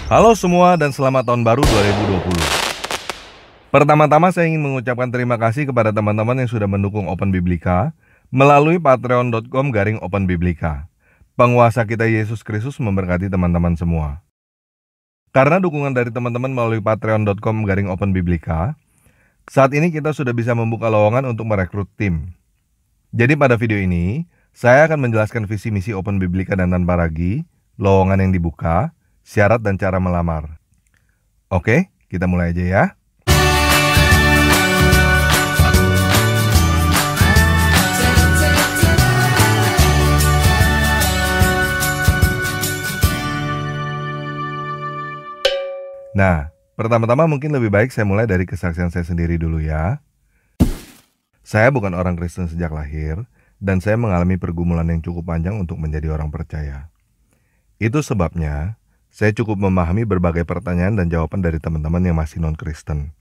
Halo semua dan selamat tahun baru 2020. Pertama-tama saya ingin mengucapkan terima kasih kepada teman-teman yang sudah mendukung Open Biblika melalui patreon.com/openbiblika. Penguasa kita Yesus Kristus memberkati teman-teman semua. Karena dukungan dari teman-teman melalui patreon.com/openbiblika, saat ini kita sudah bisa membuka lowongan untuk merekrut tim. Jadi pada video ini, saya akan menjelaskan visi misi Open Biblika dan Tanpa Ragi, lowongan yang dibuka, syarat dan cara melamar. Oke, kita mulai aja ya. Nah, pertama-tama mungkin lebih baik saya mulai dari kesaksian saya sendiri dulu ya. Saya bukan orang Kristen sejak lahir, dan saya mengalami pergumulan yang cukup panjang untuk menjadi orang percaya. Itu sebabnya, saya cukup memahami berbagai pertanyaan dan jawaban dari teman-teman yang masih non-Kristen.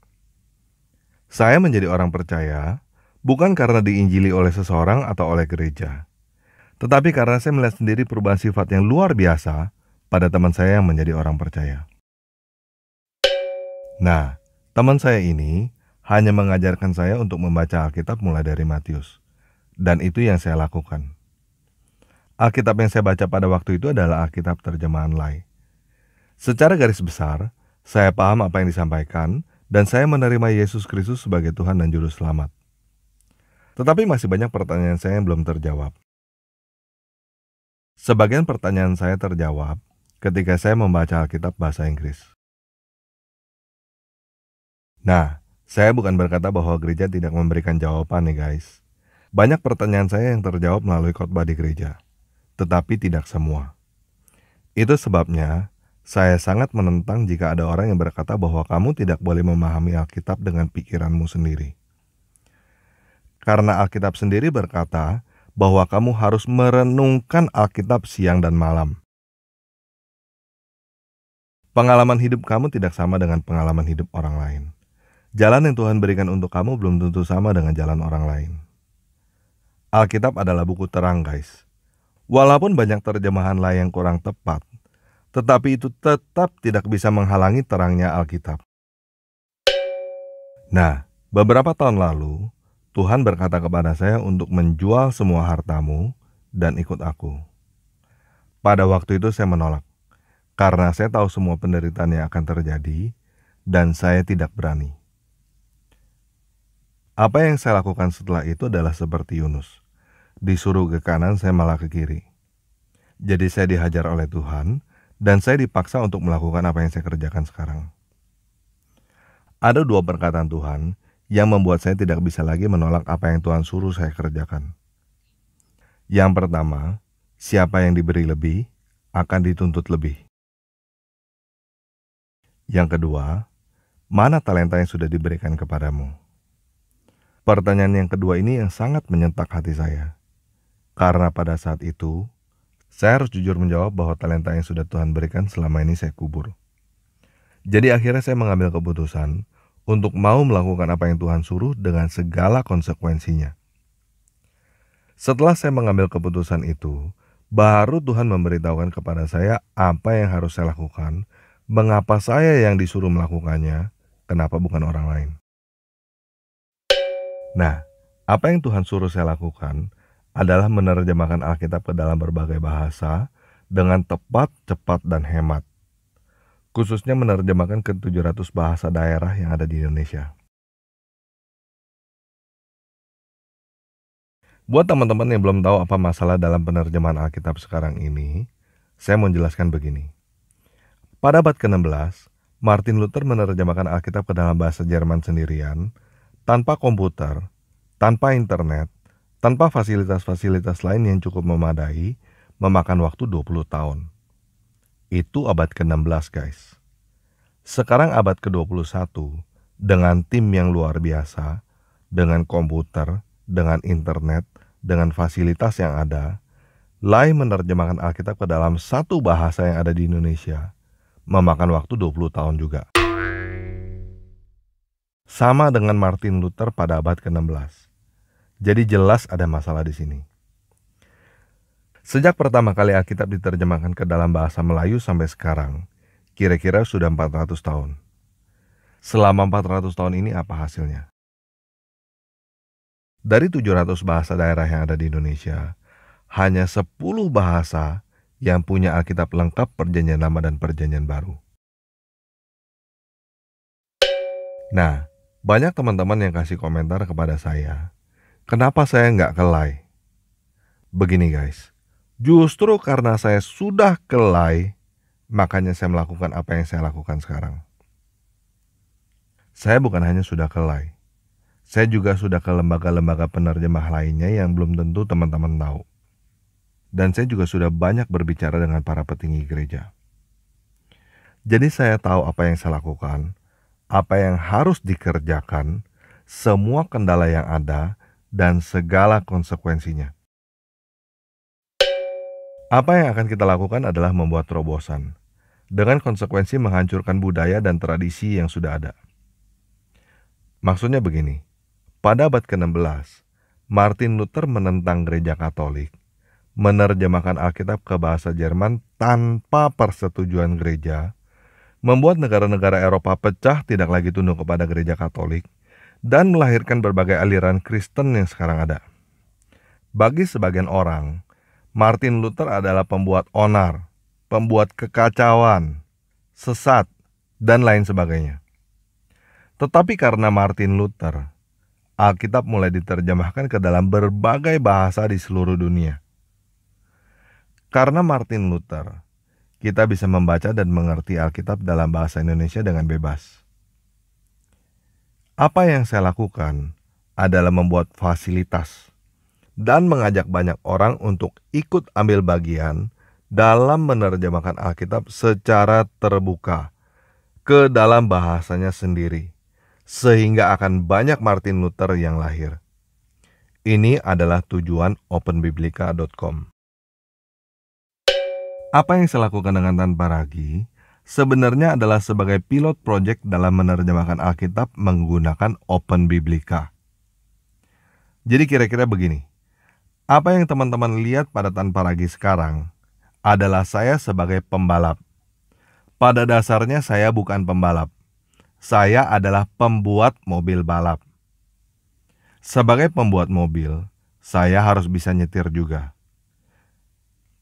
Saya menjadi orang percaya, bukan karena diinjili oleh seseorang atau oleh gereja, tetapi karena saya melihat sendiri perubahan sifat yang luar biasa pada teman saya yang menjadi orang percaya. Nah, teman saya ini hanya mengajarkan saya untuk membaca Alkitab mulai dari Matius. Dan itu yang saya lakukan. Alkitab yang saya baca pada waktu itu adalah Alkitab terjemahan Lai. Secara garis besar, saya paham apa yang disampaikan dan saya menerima Yesus Kristus sebagai Tuhan dan Juru Selamat. Tetapi masih banyak pertanyaan saya yang belum terjawab. Sebagian pertanyaan saya terjawab ketika saya membaca Alkitab bahasa Inggris. Nah, saya bukan berkata bahwa gereja tidak memberikan jawaban nih guys. Banyak pertanyaan saya yang terjawab melalui khotbah di gereja, tetapi tidak semua. Itu sebabnya saya sangat menentang jika ada orang yang berkata bahwa kamu tidak boleh memahami Alkitab dengan pikiranmu sendiri. Karena Alkitab sendiri berkata bahwa kamu harus merenungkan Alkitab siang dan malam. Pengalaman hidup kamu tidak sama dengan pengalaman hidup orang lain. Jalan yang Tuhan berikan untuk kamu belum tentu sama dengan jalan orang lain. Alkitab adalah buku terang guys. Walaupun banyak terjemahan lain yang kurang tepat, tetapi itu tetap tidak bisa menghalangi terangnya Alkitab. Nah, beberapa tahun lalu, Tuhan berkata kepada saya untuk menjual semua hartamu dan ikut aku. Pada waktu itu saya menolak, karena saya tahu semua penderitaan yang akan terjadi, dan saya tidak berani. Apa yang saya lakukan setelah itu adalah seperti Yunus. Disuruh ke kanan, saya malah ke kiri. Jadi saya dihajar oleh Tuhan, dan saya dipaksa untuk melakukan apa yang saya kerjakan sekarang. Ada dua perkataan Tuhan yang membuat saya tidak bisa lagi menolak apa yang Tuhan suruh saya kerjakan. Yang pertama, siapa yang diberi lebih, akan dituntut lebih. Yang kedua, mana talenta yang sudah diberikan kepadamu? Pertanyaan yang kedua ini yang sangat menyentak hati saya. Karena pada saat itu, saya harus jujur menjawab bahwa talenta yang sudah Tuhan berikan selama ini saya kubur. Jadi akhirnya saya mengambil keputusan untuk mau melakukan apa yang Tuhan suruh dengan segala konsekuensinya. Setelah saya mengambil keputusan itu, baru Tuhan memberitahukan kepada saya apa yang harus saya lakukan, mengapa saya yang disuruh melakukannya, kenapa bukan orang lain. Nah, apa yang Tuhan suruh saya lakukan adalah menerjemahkan Alkitab ke dalam berbagai bahasa dengan tepat, cepat, dan hemat. Khususnya menerjemahkan ke 700 bahasa daerah yang ada di Indonesia. Buat teman-teman yang belum tahu apa masalah dalam penerjemahan Alkitab sekarang ini, saya mau jelaskan begini. Pada abad ke-16, Martin Luther menerjemahkan Alkitab ke dalam bahasa Jerman sendirian, tanpa komputer, tanpa internet, tanpa fasilitas-fasilitas lain yang cukup memadai, memakan waktu 20 tahun. Itu abad ke-16 guys. Sekarang abad ke-21, dengan tim yang luar biasa, dengan komputer, dengan internet, dengan fasilitas yang ada, Lai menerjemahkan Alkitab ke dalam satu bahasa yang ada di Indonesia, memakan waktu 20 tahun juga. Sama dengan Martin Luther pada abad ke-16. Jadi jelas ada masalah di sini. Sejak pertama kali Alkitab diterjemahkan ke dalam bahasa Melayu sampai sekarang, Kira-kira sudah 400 tahun. Selama 400 tahun ini apa hasilnya? Dari 700 bahasa daerah yang ada di Indonesia, hanya 10 bahasa yang punya Alkitab lengkap Perjanjian Lama dan Perjanjian Baru. Nah, banyak teman-teman yang kasih komentar kepada saya, kenapa saya nggak kelai? Begini guys, justru karena saya sudah kelai, makanya saya melakukan apa yang saya lakukan sekarang. Saya bukan hanya sudah kelai, saya juga sudah ke lembaga-lembaga penerjemah lainnya yang belum tentu teman-teman tahu. Dan saya juga sudah banyak berbicara dengan para petinggi gereja. Jadi saya tahu apa yang saya lakukan, apa yang harus dikerjakan, semua kendala yang ada, dan segala konsekuensinya. Apa yang akan kita lakukan adalah membuat terobosan, dengan konsekuensi menghancurkan budaya dan tradisi yang sudah ada. Maksudnya begini, pada abad ke-16, Martin Luther menentang gereja Katolik, menerjemahkan Alkitab ke bahasa Jerman tanpa persetujuan gereja, membuat negara-negara Eropa pecah tidak lagi tunduk kepada gereja Katolik, dan melahirkan berbagai aliran Kristen yang sekarang ada. Bagi sebagian orang, Martin Luther adalah pembuat onar, pembuat kekacauan, sesat, dan lain sebagainya. Tetapi karena Martin Luther, Alkitab mulai diterjemahkan ke dalam berbagai bahasa di seluruh dunia. Karena Martin Luther, kita bisa membaca dan mengerti Alkitab dalam bahasa Indonesia dengan bebas. Apa yang saya lakukan adalah membuat fasilitas dan mengajak banyak orang untuk ikut ambil bagian dalam menerjemahkan Alkitab secara terbuka ke dalam bahasanya sendiri, sehingga akan banyak Martin Luther yang lahir. Ini adalah tujuan openbiblika.com. Apa yang saya lakukan dengan tanpa ragi sebenarnya adalah sebagai pilot project dalam menerjemahkan Alkitab menggunakan Open Biblika. Jadi kira-kira begini, apa yang teman-teman lihat pada tanpa ragi sekarang adalah saya sebagai pembalap. Pada dasarnya saya bukan pembalap, saya adalah pembuat mobil balap. Sebagai pembuat mobil, saya harus bisa nyetir juga.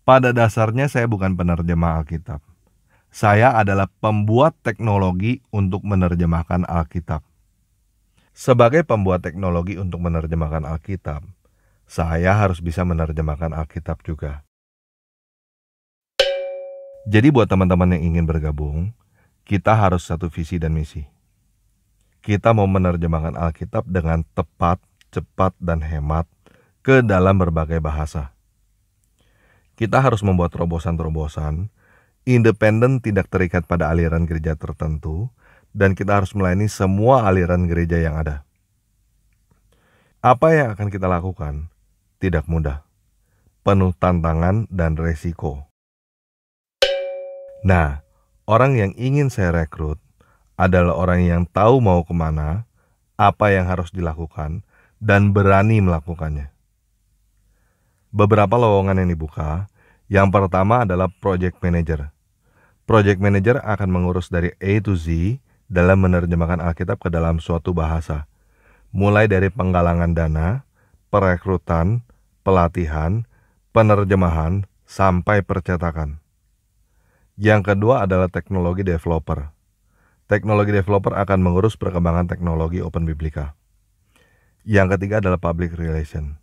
Pada dasarnya saya bukan penerjemah Alkitab. Saya adalah pembuat teknologi untuk menerjemahkan Alkitab. Sebagai pembuat teknologi untuk menerjemahkan Alkitab, saya harus bisa menerjemahkan Alkitab juga. Jadi buat teman-teman yang ingin bergabung, kita harus satu visi dan misi. Kita mau menerjemahkan Alkitab dengan tepat, cepat, dan hemat ke dalam berbagai bahasa. Kita harus membuat terobosan-terobosan, independen tidak terikat pada aliran gereja tertentu, dan kita harus melayani semua aliran gereja yang ada. Apa yang akan kita lakukan? Tidak mudah, penuh tantangan dan resiko. Nah, orang yang ingin saya rekrut adalah orang yang tahu mau kemana, apa yang harus dilakukan, dan berani melakukannya. Beberapa lowongan yang dibuka, yang pertama adalah Project Manager. Project Manager akan mengurus dari A to Z dalam menerjemahkan Alkitab ke dalam suatu bahasa, mulai dari penggalangan dana, perekrutan, pelatihan, penerjemahan, sampai percetakan. Yang kedua adalah Teknologi Developer. Teknologi Developer akan mengurus perkembangan teknologi Open Biblika. Yang ketiga adalah Public Relation.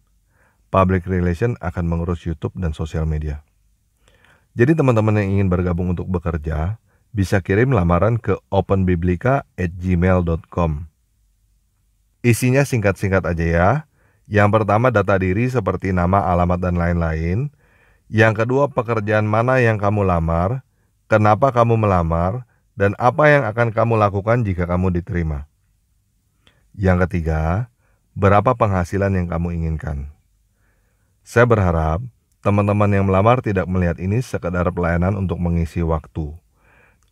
Public Relation akan mengurus YouTube dan sosial media. Jadi teman-teman yang ingin bergabung untuk bekerja, bisa kirim lamaran ke openbiblika@gmail.com. Isinya singkat-singkat aja ya. Yang pertama data diri seperti nama, alamat, dan lain-lain. Yang kedua pekerjaan mana yang kamu lamar, kenapa kamu melamar, dan apa yang akan kamu lakukan jika kamu diterima. Yang ketiga, berapa penghasilan yang kamu inginkan. Saya berharap teman-teman yang melamar tidak melihat ini sekedar pelayanan untuk mengisi waktu,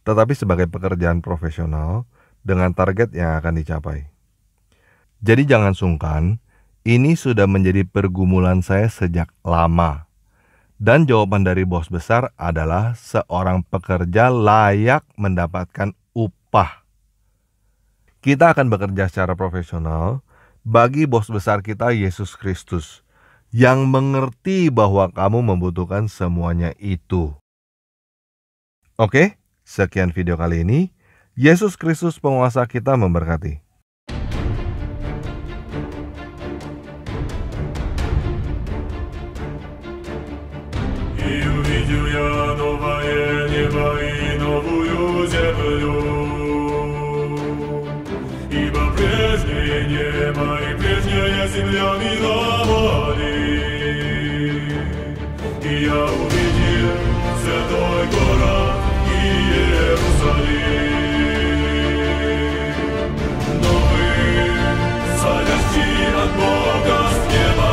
tetapi sebagai pekerjaan profesional dengan target yang akan dicapai. Jadi jangan sungkan, ini sudah menjadi pergumulan saya sejak lama. Dan jawaban dari bos besar adalah seorang pekerja layak mendapatkan upah. Kita akan bekerja secara profesional bagi bos besar kita, Yesus Kristus, yang mengerti bahwa kamu membutuhkan semuanya itu. Oke, sekian video kali ini. Yesus Kristus penguasa kita memberkati. И увидел я новое небо и новую землю, ибо прежнее небо и прежняя земля миновали. И я увидел святой город Иерусалим, новый, сходящий от Бога с неба.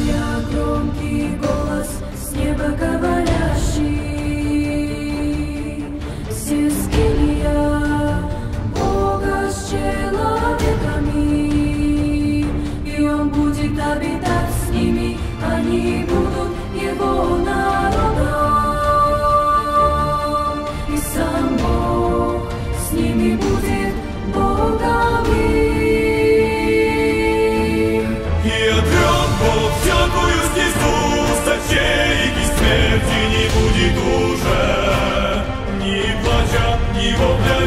Я громкий голос с неба говорящий: все скиния Бога с человеками, и Он будет обитать с ними, они будут Его народом, и сам Бог с ними будет Богом их. И отрёк Бог всякую стезу, стачей и смерти не будет уже, ни плача, ни вопля,